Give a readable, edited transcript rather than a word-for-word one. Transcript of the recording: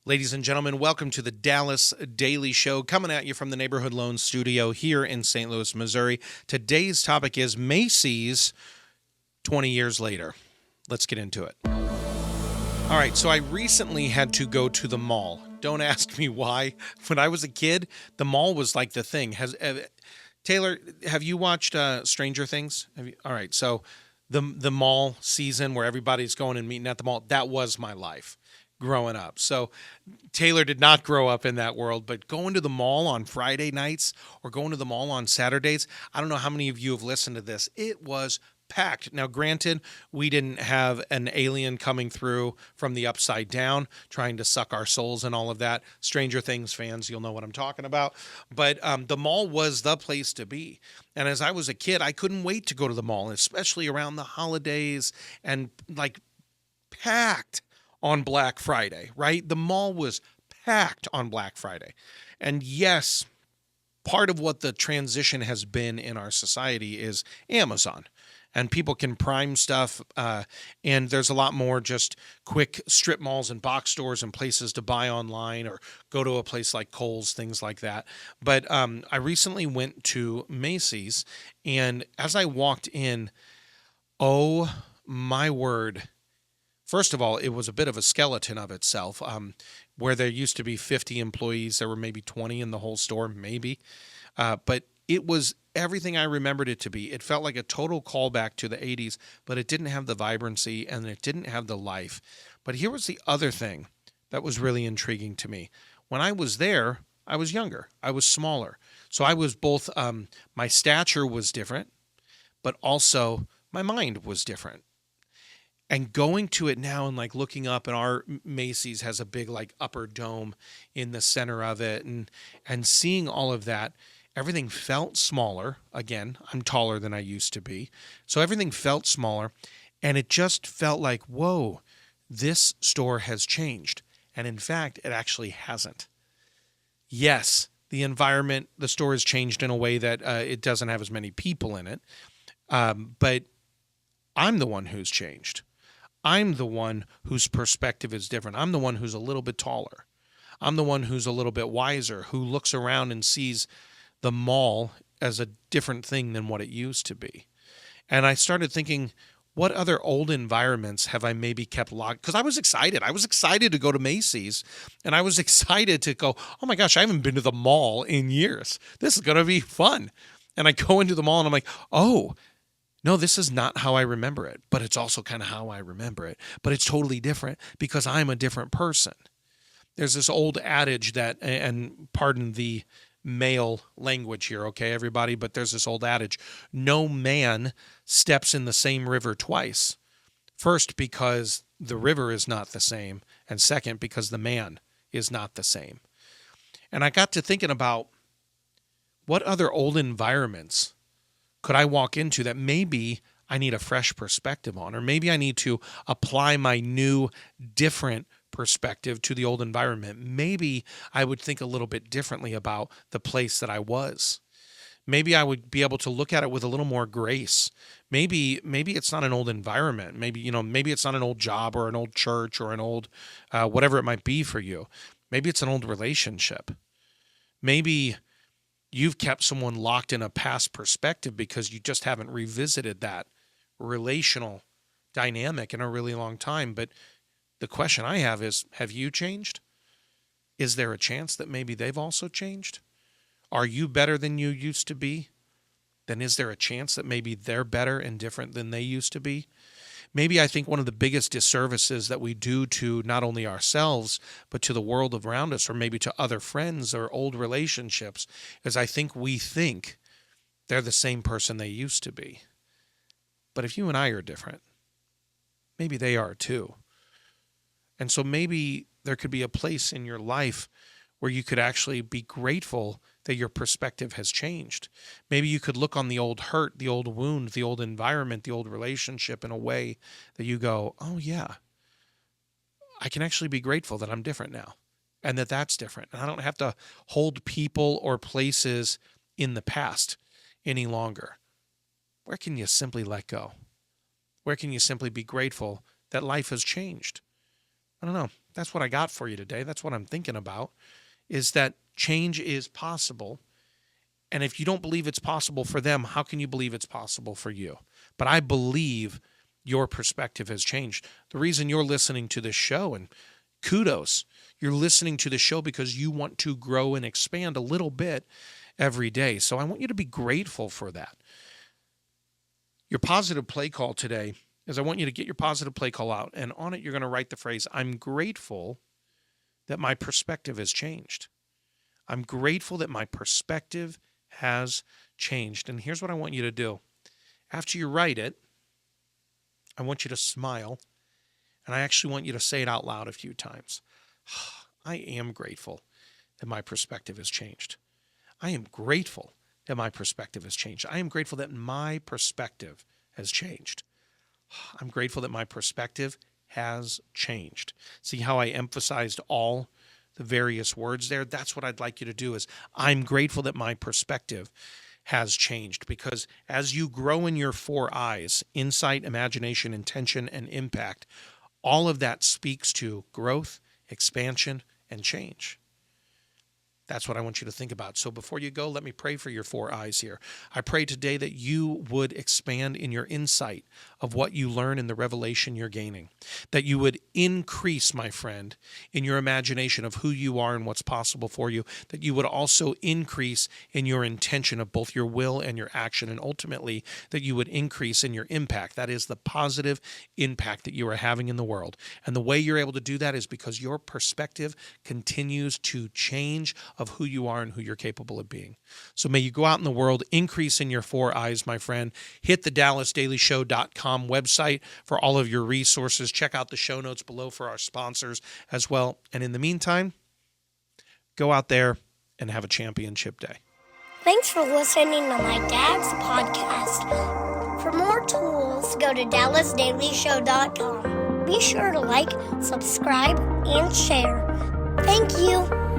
Ladies and gentlemen, welcome to the Dallas Daily Show, coming at you from the Neighborhood Loan Studio here in St. Louis, Missouri. Today's topic is Macy's 20 years later. Let's get into it. All right, so I recently had to go to the mall. Don't ask me why. When I was a kid, the mall was like the thing. Taylor, have you watched Stranger Things? All right, so the mall season where everybody's going and meeting at the mall, that was my life growing up. So Taylor did not grow up in that world, but going to the mall on Friday nights or going to the mall on Saturdays, I don't know how many of you have listened to this. It was packed. Now, granted, we didn't have an alien coming through from the upside down trying to suck our souls and all of that. Stranger Things fans, you'll know what I'm talking about. But the mall was the place to be. And as I was a kid, I couldn't wait to go to the mall, especially around the holidays and like packed on Black Friday, right? The mall was packed on Black Friday. And yes, part of what the transition has been in our society is Amazon. And people can prime stuff, and there's a lot more just quick strip malls and box stores and places to buy online or go to a place like Kohl's, things like that. But I recently went to Macy's, and as I walked in, oh my word. First of all, it was a bit of a skeleton of itself. Where there used to be 50 employees, there were maybe 20 in the whole store, maybe. But it was everything I remembered it to be. It felt like a total callback to the 80s, but it didn't have the vibrancy and it didn't have the life. But here was the other thing that was really intriguing to me. When I was there, I was younger. I was smaller. So I was both, my stature was different, but also my mind was different. And going to it now and like looking up, and our Macy's has a big like upper dome in the center of it, and seeing all of that, everything felt smaller. Again, I'm taller than I used to be. So everything felt smaller, and it just felt like, whoa, this store has changed. And in fact, it actually hasn't. Yes, the environment, the store has changed in a way that it doesn't have as many people in it. But I'm the one who's changed. I'm the one whose perspective is different. I'm the one who's a little bit taller. I'm the one who's a little bit wiser, who looks around and sees the mall as a different thing than what it used to be. And I started thinking, what other old environments have I maybe kept locked? Because I was excited. I was excited to go to Macy's, and I was excited to go, oh my gosh, I haven't been to the mall in years. This is going to be fun. And I go into the mall and I'm like, oh, no, this is not how I remember it, but it's also kind of how I remember it. But it's totally different because I'm a different person. There's this old adage that, and pardon the male language here, okay, everybody, but there's this old adage, no man steps in the same river twice. First, because the river is not the same, and second, because the man is not the same. And I got to thinking about what other old environments could I walk into that maybe I need a fresh perspective on, or maybe I need to apply my new, different perspective to the old environment. Maybe I would think a little bit differently about the place that I was. Maybe I would be able to look at it with a little more grace. Maybe it's not an old environment. Maybe it's not an old job or an old church or an old whatever it might be for you. Maybe it's an old relationship. Maybe you've kept someone locked in a past perspective because you just haven't revisited that relational dynamic in a really long time. But the question I have is, have you changed? Is there a chance that maybe they've also changed? Are you better than you used to be? Then is there a chance that maybe they're better and different than they used to be? Maybe I think one of the biggest disservices that we do to not only ourselves, but to the world around us, or maybe to other friends or old relationships, is I think we think they're the same person they used to be. But if you and I are different, maybe they are too. And so maybe there could be a place in your life where you could actually be grateful that your perspective has changed. Maybe you could look on the old hurt, the old wound, the old environment, the old relationship in a way that you go, oh yeah, I can actually be grateful that I'm different now and that that's different. And I don't have to hold people or places in the past any longer. Where can you simply let go? Where can you simply be grateful that life has changed? I don't know. That's what I got for you today. That's what I'm thinking about, is that change is possible. And if you don't believe it's possible for them, how can you believe it's possible for you? But I believe your perspective has changed. The reason you're listening to this show, and kudos, you're listening to the show because you want to grow and expand a little bit every day. So I want you to be grateful for that. Your positive play call today is I want you to get your positive play call out, and on it you're going to write the phrase, I'm grateful that my perspective has changed. I'm grateful that my perspective has changed. And here's what I want you to do. After you write it, I want you to smile, and I actually want you to say it out loud a few times. I am grateful that my perspective has changed. I am grateful that my perspective has changed. I am grateful that my perspective has changed. I'm grateful that my perspective has changed. See how I emphasized all the various words there? That's what I'd like you to do, is I'm grateful that my perspective has changed, because as you grow in your 4 eyes, insight, imagination, intention, and impact, all of that speaks to growth, expansion, and change. That's what I want you to think about. So before you go, let me pray for your 4 eyes here. I pray today that you would expand in your insight of what you learn in the revelation you're gaining, that you would increase, my friend, in your imagination of who you are and what's possible for you, that you would also increase in your intention of both your will and your action, and ultimately that you would increase in your impact. That is the positive impact that you are having in the world. And the way you're able to do that is because your perspective continues to change of who you are and who you're capable of being. So may you go out in the world, increase in your 4 eyes, my friend. Hit the DallasDailyShow.com website for all of your resources. Check out the show notes below for our sponsors as well. And in the meantime, go out there and have a championship day. Thanks for listening to my dad's podcast. For more tools, go to DallasDailyShow.com. Be sure to like, subscribe, and share. Thank you.